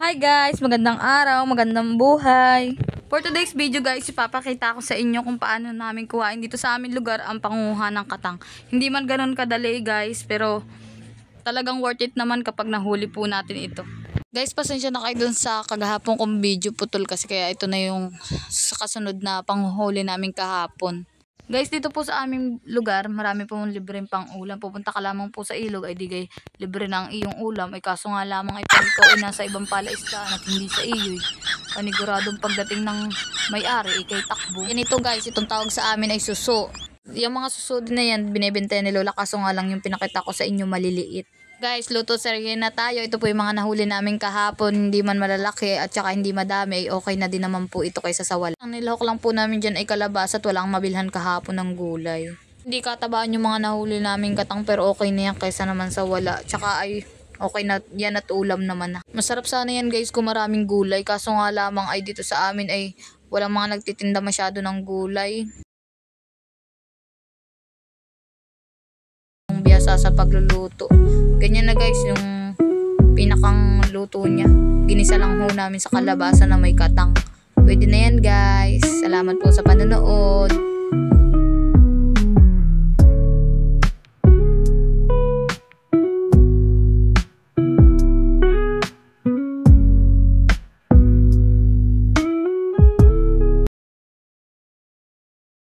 Hi guys! Magandang araw, magandang buhay! For today's video guys, ipapakita ko sa inyo kung paano namin kuhain dito sa aming lugar ang pangunguha ng katang. Hindi man ganun kadali guys, pero talagang worth it naman kapag nahuli po natin ito. Guys, pasensya na kayo dun sa kagahapon kong video putol kasi kaya ito na yung sa kasunod na panghuli namin kahapon. Guys, dito po sa aming lugar, marami pong libreng pang ulam. Pupunta ka lamang po sa ilog, ay digay libre ng iyong ulam. Ay kaso nga lamang ito ay nasa ibang palaistaan at hindi sa iyo. Paniguradong pagdating ng may-ari, ikay takbo. Yan ito guys, itong tawag sa amin ay suso. Yung mga suso din na yan, binibenta ni Lola. Kaso nga lang yung pinakita ko sa inyo maliliit. Guys, luto serye na tayo. Ito po yung mga nahuli namin kahapon. Hindi man malalaki at saka hindi madami. Okay na din naman po ito kaysa sa wala. Ang nilahok lang po namin dyan ay kalabasa at walang mabilhan kahapon ng gulay. Hindi katabaan yung mga nahuli namin katang pero okay na yan kaysa naman sa wala. Tsaka ay okay na yan at ulam naman na. Masarap sana yan guys kung maraming gulay. Kaso nga lamang ay dito sa amin ay walang mga nagtitinda masyado ng gulay. Biyasa sa pagluluto. Ganyan na guys yung pinakang luto niya. Ginisa lang ho namin sa kalabasa na may katang. Pwede na yan guys. Salamat po sa panonood.